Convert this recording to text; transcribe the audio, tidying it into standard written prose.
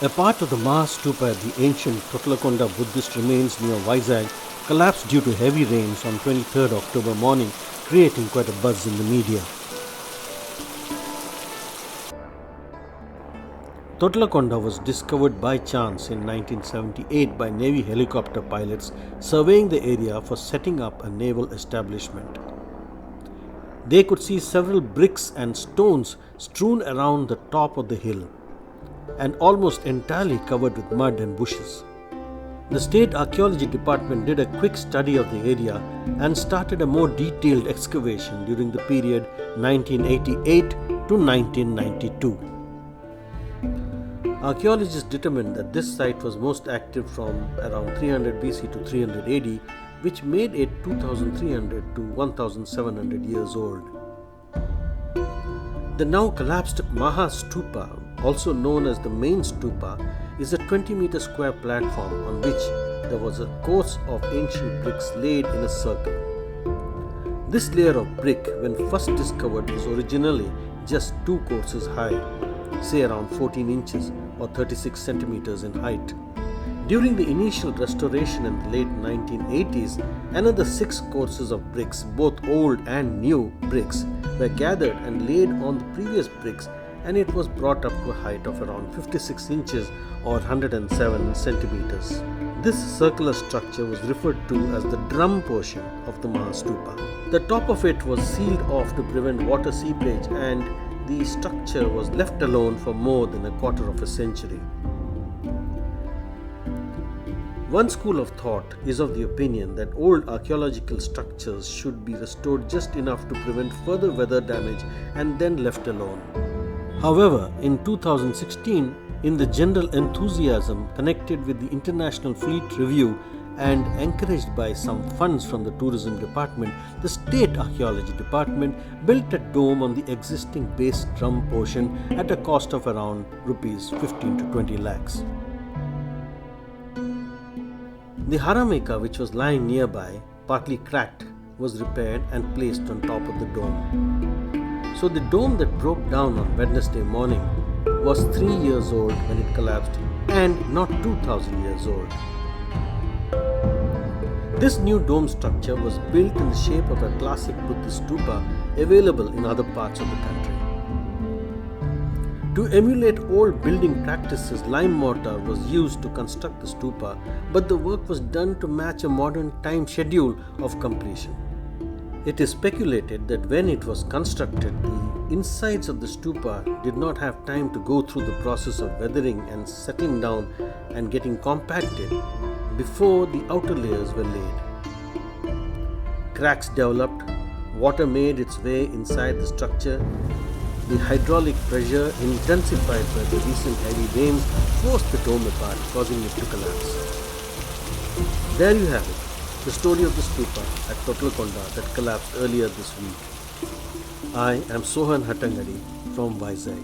A part of the Mahastupa at the ancient Thotlakonda Buddhist remains near Vizag collapsed due to heavy rains on 23rd October morning, creating quite a buzz in the media. Thotlakonda was discovered by chance in 1978 by Navy helicopter pilots surveying the area for setting up a naval establishment. They could see several bricks and stones strewn around the top of the hill and almost entirely covered with mud and bushes. The State Archaeology Department did a quick study of the area and started a more detailed excavation during the period 1988 to 1992. Archaeologists determined that this site was most active from around 300 BC to 300 AD, which made it 2300 to 1700 years old. The now collapsed Mahastupa, also known as the main stupa, is a 20-meter square platform on which there was a course of ancient bricks laid in a circle. This layer of brick, when first discovered, was originally just 2 courses high, say around 14 inches or 36 centimeters in height. During the initial restoration in the late 1980s, another 6 courses of bricks, both old and new bricks, were gathered and laid on the previous bricks, and it was brought up to a height of around 56 inches or 107 centimeters. This circular structure was referred to as the drum portion of the Mahastupa. The top of it was sealed off to prevent water seepage, and the structure was left alone for more than a quarter of a century. One school of thought is of the opinion that old archaeological structures should be restored just enough to prevent further weather damage and then left alone. However, in 2016, in the general enthusiasm connected with the International Fleet Review and encouraged by some funds from the Tourism Department, the State Archaeology Department built a dome on the existing base drum portion at a cost of around Rs 15 to 20 lakhs. The Harameka, which was lying nearby, partly cracked, was repaired and placed on top of the dome. So the dome that broke down on Wednesday morning was 3 years old when it collapsed and not 2000 years old. This new dome structure was built in the shape of a classic Buddhist stupa available in other parts of the country. To emulate old building practices, lime mortar was used to construct the stupa, but the work was done to match a modern time schedule of completion. It is speculated that when it was constructed, the insides of the stupa did not have time to go through the process of weathering and settling down and getting compacted before the outer layers were laid. Cracks developed, water made its way inside the structure. The hydraulic pressure, intensified by the recent heavy rains, forced the dome apart, causing it to collapse. There you have it, the story of the stupa at Thotlakonda that collapsed earlier this week. I am Sohan Hatangadi from Vizag.